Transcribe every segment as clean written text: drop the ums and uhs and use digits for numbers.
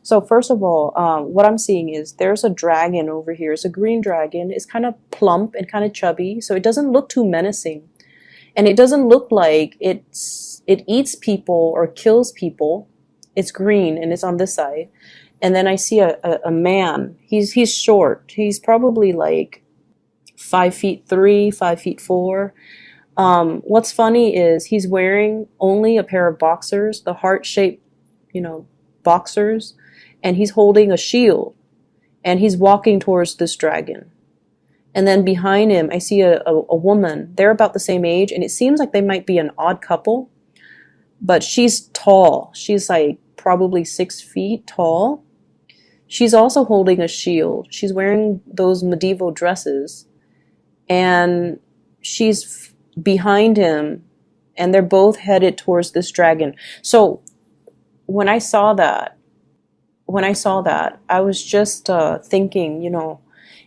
So first of all, what I'm seeing is there's a dragon over here. It's a green dragon. It's kind of plump and kind of chubby, so it doesn't look too menacing, and it doesn't look like it eats people or kills people. It's green and it's on this side. And then I see a man. He's short. He's probably like 5'3", 5'4". What's funny is he's wearing only a pair of boxers, the heart-shaped, boxers, and he's holding a shield, and he's walking towards this dragon. And then behind him, I see a woman. They're about the same age, and it seems like they might be an odd couple, but she's tall. She's like probably 6 feet tall. She's also holding a shield. She's wearing those medieval dresses, and she's behind him, and they're both headed towards this dragon. So when I saw that, I was just thinking,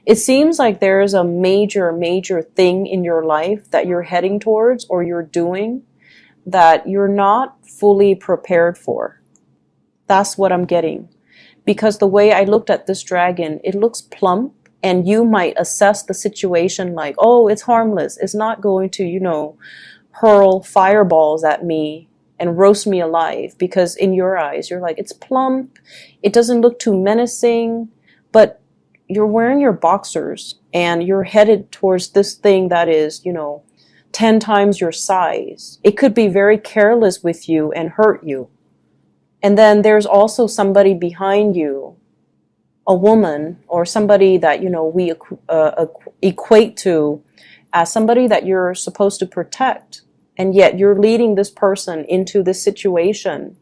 it seems like there is a major, major thing in your life that you're heading towards or you're doing that you're not fully prepared for. That's what I'm getting. Because the way I looked at this dragon, it looks plump, and you might assess the situation like, oh, it's harmless. It's not going to, hurl fireballs at me and roast me alive, because in your eyes, you're like, it's plump. It doesn't look too menacing, but you're wearing your boxers and you're headed towards this thing that is, 10 times your size. It could be very careless with you and hurt you. And then there's also somebody behind you, a woman or somebody that, we equate to as somebody that you're supposed to protect. And yet you're leading this person into this situation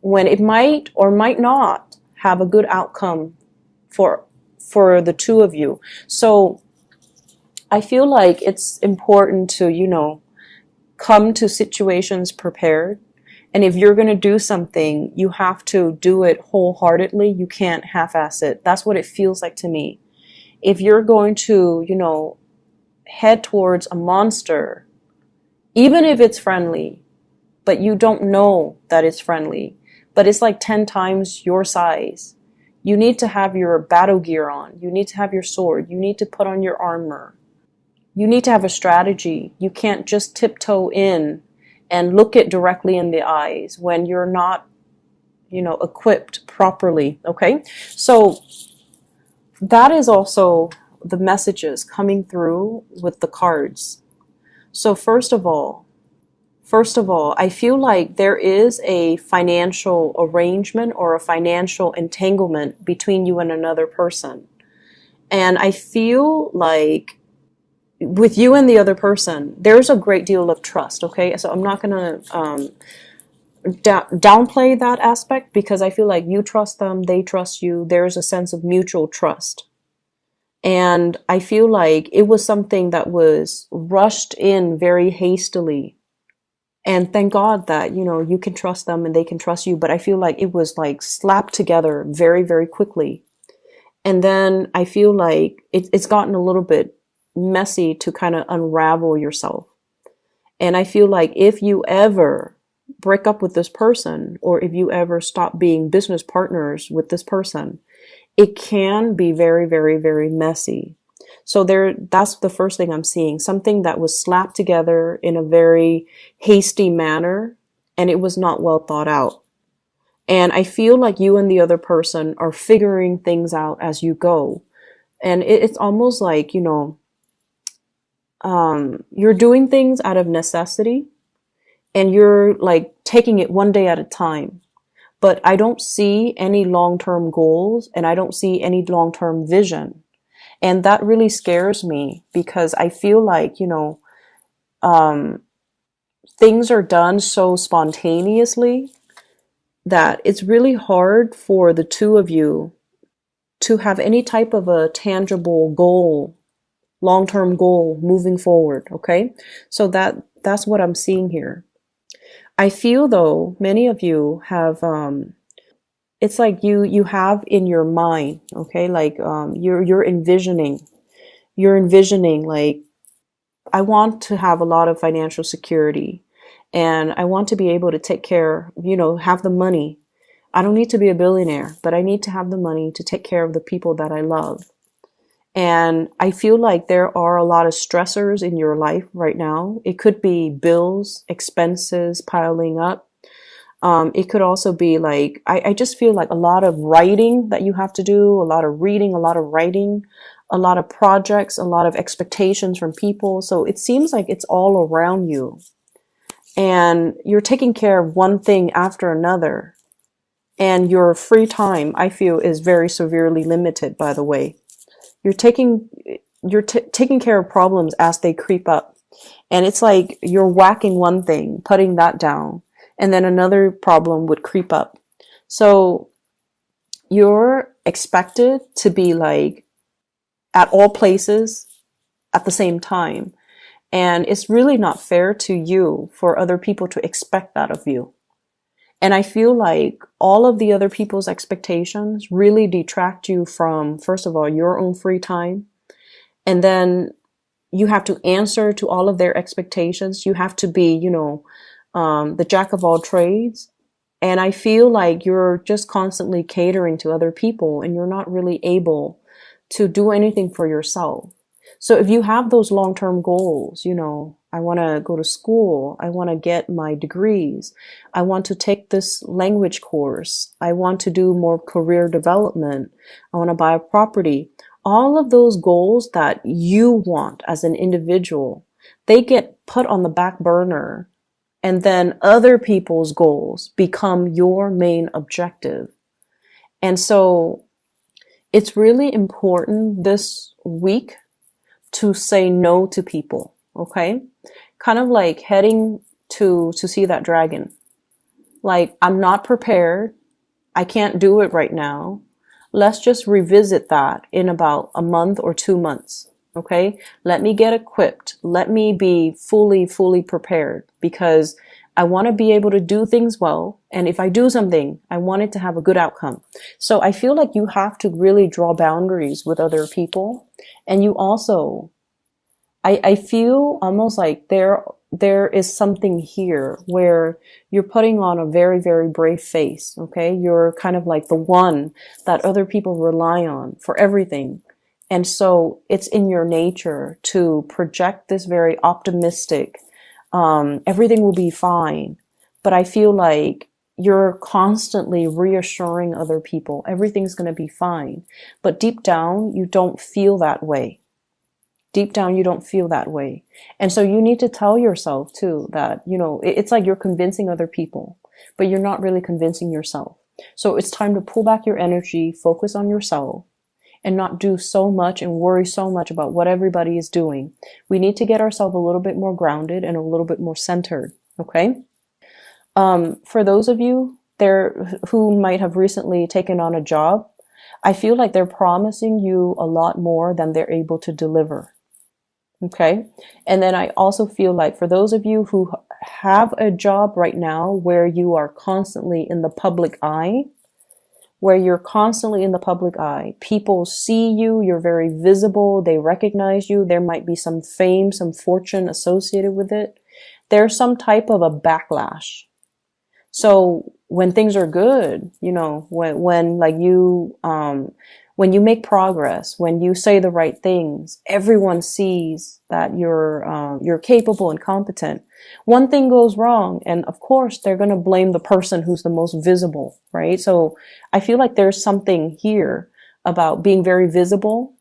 when it might or might not have a good outcome for the two of you. So I feel like it's important to, come to situations prepared. And if you're going to do something, you have to do it wholeheartedly. You can't half-ass it. That's what it feels like to me. If you're going to, head towards a monster, even if it's friendly, but you don't know that it's friendly, but it's like 10 times your size, you need to have your battle gear on. You need to have your sword. You need to put on your armor. You need to have a strategy. You can't just tiptoe in and look it directly in the eyes when you're not, equipped properly. Okay. So that is also the messages coming through with the cards. So first of all, I feel like there is a financial arrangement or a financial entanglement between you and another person. And I feel like with you and the other person, there's a great deal of trust, okay? So I'm not going to downplay that aspect, because I feel like you trust them, they trust you. There's a sense of mutual trust. And I feel like it was something that was rushed in very hastily. And thank God that, you can trust them and they can trust you. But I feel like it was like slapped together very, very quickly. And then I feel like it's gotten a little bit messy to kind of unravel yourself. And I feel like if you ever break up with this person, or if you ever stop being business partners with this person, it can be very, very, very messy. So that's the first thing I'm seeing. Something that was slapped together in a very hasty manner, and it was not well thought out. And I feel like you and the other person are figuring things out as you go. And it's almost like, you're doing things out of necessity, and you're like taking it one day at a time. But I don't see any long-term goals, and I don't see any long-term vision. And that really scares me, because I feel like, things are done so spontaneously that it's really hard for the two of you to have any type of a tangible goal, long-term goal moving forward. Okay. So that's what I'm seeing here. I feel though, many of you have, it's like you have in your mind, okay, like you're envisioning like, I want to have a lot of financial security, and I want to be able to take care, have the money, I don't need to be a billionaire, but I need to have the money to take care of the people that I love. And I feel like there are a lot of stressors in your life right now. It could be bills, expenses piling up. It could also be like, I just feel like a lot of writing that you have to do, a lot of reading, a lot of writing, a lot of projects, a lot of expectations from people. So it seems like it's all around you. And you're taking care of one thing after another. And your free time, I feel, is very severely limited, by the way. You're taking taking care of problems as they creep up. And it's like you're whacking one thing, putting that down, and then another problem would creep up. So you're expected to be like at all places at the same time. And it's really not fair to you for other people to expect that of you. And I feel like all of the other people's expectations really detract you from, first of all, your own free time. And then you have to answer to all of their expectations. You have to be, the jack of all trades. And I feel like you're just constantly catering to other people and you're not really able to do anything for yourself. So if you have those long-term goals, I want to go to school. I want to get my degrees. I want to take this language course. I want to do more career development. I want to buy a property. All of those goals that you want as an individual, they get put on the back burner. And then other people's goals become your main objective. And so it's really important this week to say no to people, okay? Kind of like heading to see that dragon. Like, I'm not prepared. I can't do it right now. Let's just revisit that in about a month or 2 months, okay? Let me get equipped. Let me be fully prepared because I want to be able to do things well. And if I do something, I want it to have a good outcome. So I feel like you have to really draw boundaries with other people. And you also, I feel almost like there is something here where you're putting on a very brave face. Okay. You're kind of like the one that other people rely on for everything. And so it's in your nature to project this very optimistic, everything will be fine. But I feel like you're constantly reassuring other people everything's going to be fine. But deep down, you don't feel that way. Deep down, you don't feel that way. And so you need to tell yourself too that, it's like you're convincing other people, but you're not really convincing yourself. So it's time to pull back your energy, focus on yourself, and not do so much and worry so much about what everybody is doing. We need to get ourselves a little bit more grounded and a little bit more centered. Okay. For those of you there who might have recently taken on a job, I feel like they're promising you a lot more than they're able to deliver. Okay. And then I also feel like for those of you who have a job right now where you are constantly in the public eye, people see you, you're very visible, they recognize you, there might be some fame, some fortune associated with it. There's some type of a backlash. So when things are good, when you make progress, when you say the right things, everyone sees that you're capable and competent. One thing goes wrong, and of course they're going to blame the person who's the most visible, right? So I feel like there's something here about being very visible.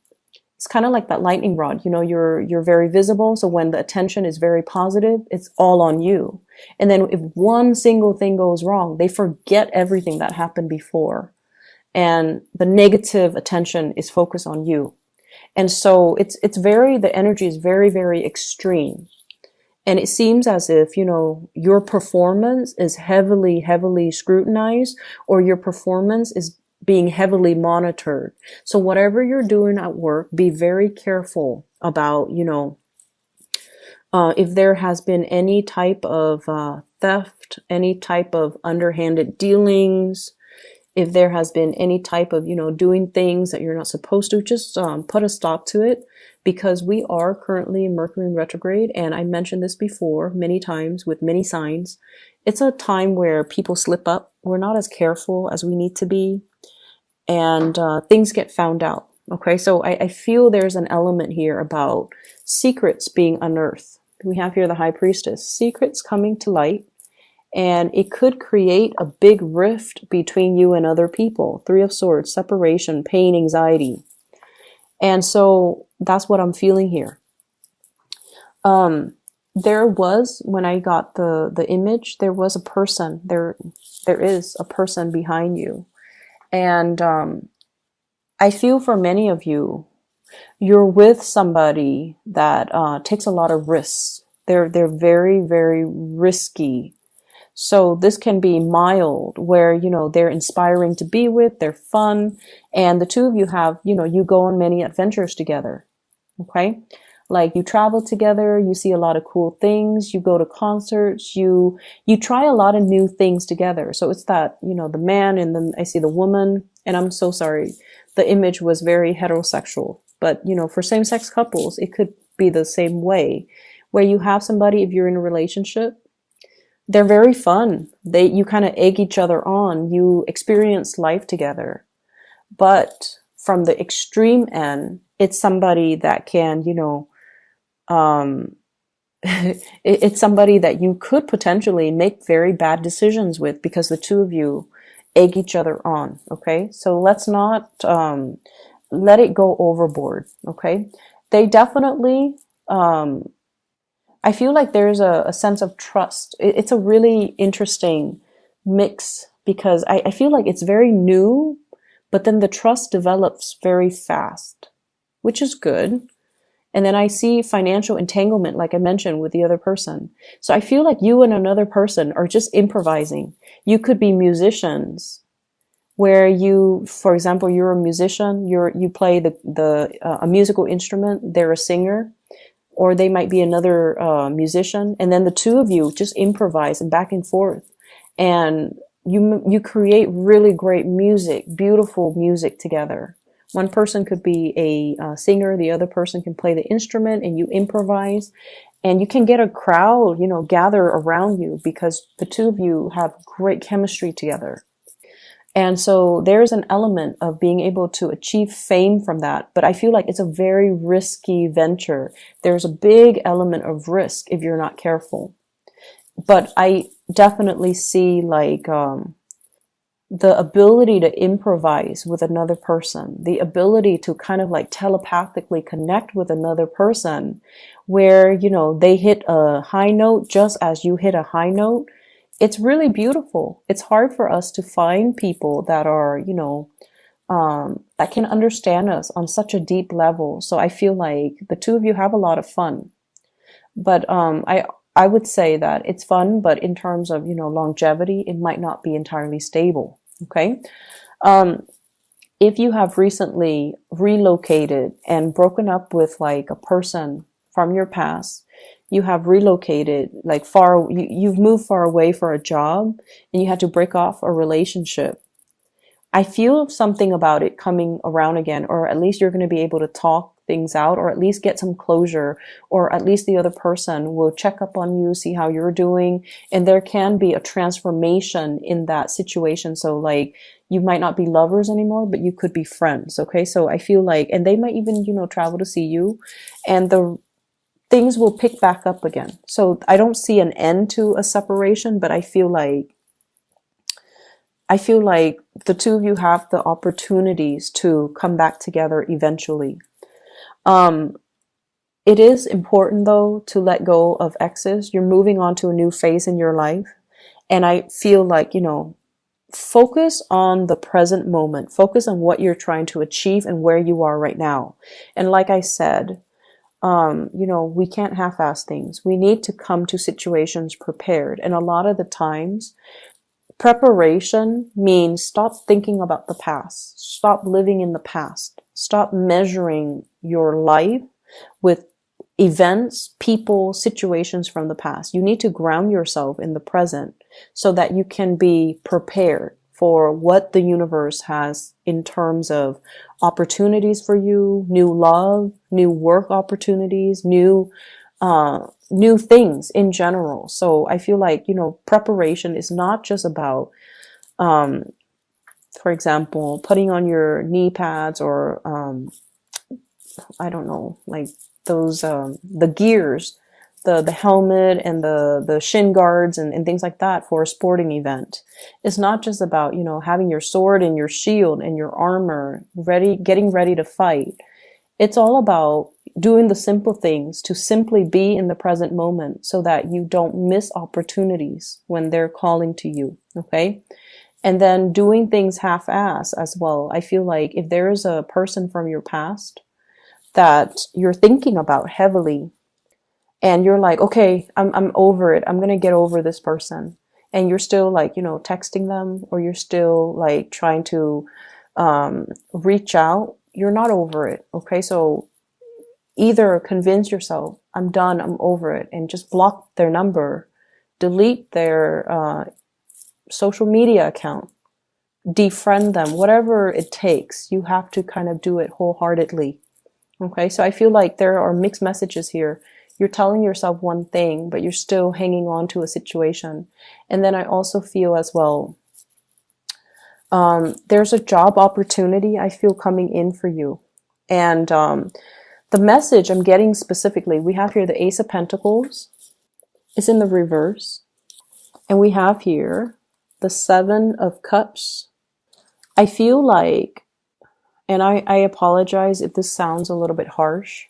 It's kind of like that lightning rod, you're very visible. So when the attention is very positive, it's all on you. And then if one single thing goes wrong, they forget everything that happened before. And the negative attention is focused on you. And so the energy is very extreme. And it seems as if, your performance is heavily scrutinized, or your performance is being heavily monitored. So whatever you're doing at work, be very careful about, if there has been any type of theft, any type of underhanded dealings, if there has been any type of, doing things that you're not supposed to, just put a stop to it, because we are currently in Mercury in retrograde. And I mentioned this before many times with many signs. It's a time where people slip up, we're not as careful as we need to be, and things get found out. Okay, so I feel there's an element here about secrets being unearthed. We have here the High Priestess, secrets coming to light, and it could create a big rift between you and other people. Three of Swords, separation, pain, anxiety. And so that's what I'm feeling here. There was, when I got the image, there was a person, there is a person behind you. And I feel for many of you, you're with somebody that takes a lot of risks. They're very, very risky. So this can be mild, where, you know, they're inspiring to be with, they're fun, and the two of you have, you know, you go on many adventures together. Okay? Like, you travel together, you see a lot of cool things, you go to concerts, you try a lot of new things together. So it's that, you know, the man, and then I see the woman, and I'm so sorry. The image was very heterosexual, but, you know, for same-sex couples, it could be the same way, where you have somebody, if you're in a relationship, they're very fun. You kind of egg each other on. You experience life together. But from the extreme end, it's somebody that can, you know, it's somebody that you could potentially make very bad decisions with, because the two of you egg each other on. Okay, so let's not let it go overboard. Okay, they definitely, I feel like there's a sense of trust. It's a really interesting mix, because I feel like it's very new, but then the trust develops very fast, which is good. And then I see financial entanglement, like I mentioned, with the other person. So I feel like you and another person are just improvising. You could be musicians, where you, for example, you're a musician, you play a musical instrument, they're a singer, or they might be another musician, and then the two of you just improvise and back and forth, and you create really great music, beautiful music together. One person could be a singer, the other person can play the instrument, and you improvise, and you can get a crowd, you know, gather around you, because the two of you have great chemistry together. And so there's an element of being able to achieve fame from that. But I feel like it's a very risky venture. There's a big element of risk if you're not careful. But I definitely see, like, the ability to improvise with another person, the ability to kind of like telepathically connect with another person, where, you know, they hit a high note just as you hit a high note. It's really beautiful. It's hard for us to find people that are, you know, that can understand us on such a deep level. So I feel like the two of you have a lot of fun. But I would say that it's fun, but in terms of, you know, longevity, it might not be entirely stable. Okay. If you have recently relocated and broken up with like a person from your past, you have relocated like far, you've moved far away for a job, and you had to break off a relationship. I feel something about it coming around again, or at least you're going to be able to talk things out, or at least get some closure, or at least the other person will check up on you, see how you're doing, and there can be a transformation in that situation. So like, you might not be lovers anymore, but you could be friends. Okay. So I feel like, and they might even, you know, travel to see you, and the things will pick back up again. So I don't see an end to a separation, but I feel like the two of you have the opportunities to come back together eventually. It is important though to let go of exes. You're moving on to a new phase in your life. And I feel like, you know, focus on the present moment, focus on what you're trying to achieve and where you are right now. And like I said, you know, we can't half-ass things. We need to come to situations prepared. And a lot of the times, preparation means stop thinking about the past. Stop living in the past. Stop measuring your life with events, people, situations from the past. You need to ground yourself in the present so that you can be prepared for what the universe has in terms of opportunities for you, new love, new work opportunities, new things in general. So I feel like, you know, preparation is not just about Um, for example, putting on your knee pads or I don't know, like those the gears, the helmet and the shin guards and things like that for a sporting event. It's not just about, you know, having your sword and your shield and your armor ready, getting ready to fight. It's all about doing the simple things to simply be in the present moment so that you don't miss opportunities when they're calling to you. Okay. And then doing things half-ass as well. I feel like if there is a person from your past that you're thinking about heavily and you're like, okay, I'm over it. I'm going to get over this person. And you're still like, you know, texting them or you're still like trying to reach out. You're not over it. Okay. So either convince yourself, I'm done, I'm over it, and just block their number, delete their social media account, defriend them, whatever it takes. You have to kind of do it wholeheartedly. Okay, so I feel like there are mixed messages here. You're telling yourself one thing, but you're still hanging on to a situation. And then I also feel as well, there's a job opportunity I feel coming in for you. And the message I'm getting specifically, we have here the Ace of Pentacles is in the reverse. And we have here the Seven of Cups. I feel like, and I apologize if this sounds a little bit harsh,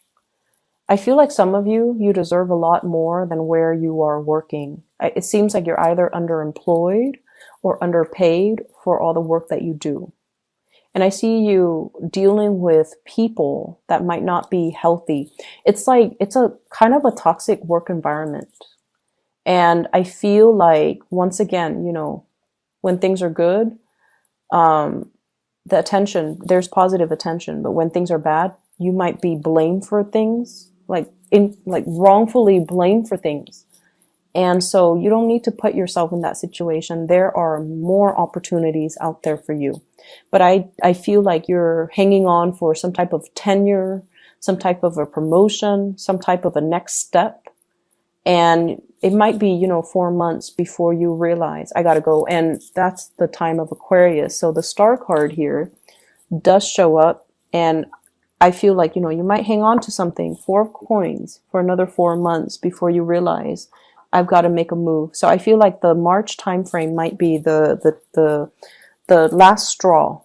I feel like some of you, you deserve a lot more than where you are working. It seems like you're either underemployed or underpaid for all the work that you do. And I see you dealing with people that might not be healthy. It's like, it's a kind of a toxic work environment. And I feel like, once again, you know, when things are good, the attention, there's positive attention, but when things are bad, you might be blamed for things, like wrongfully blamed for things. And so you don't need to put yourself in that situation. There are more opportunities out there for you. But I feel like you're hanging on for some type of tenure, some type of a promotion, some type of a next step. And it might be, you know, 4 months before you realize I gotta go. And that's the time of Aquarius. So the Star card here does show up. And I feel like, you know, you might hang on to something, 4 of coins, for another 4 months before you realize I've got to make a move. So I feel like the March timeframe might be the last straw.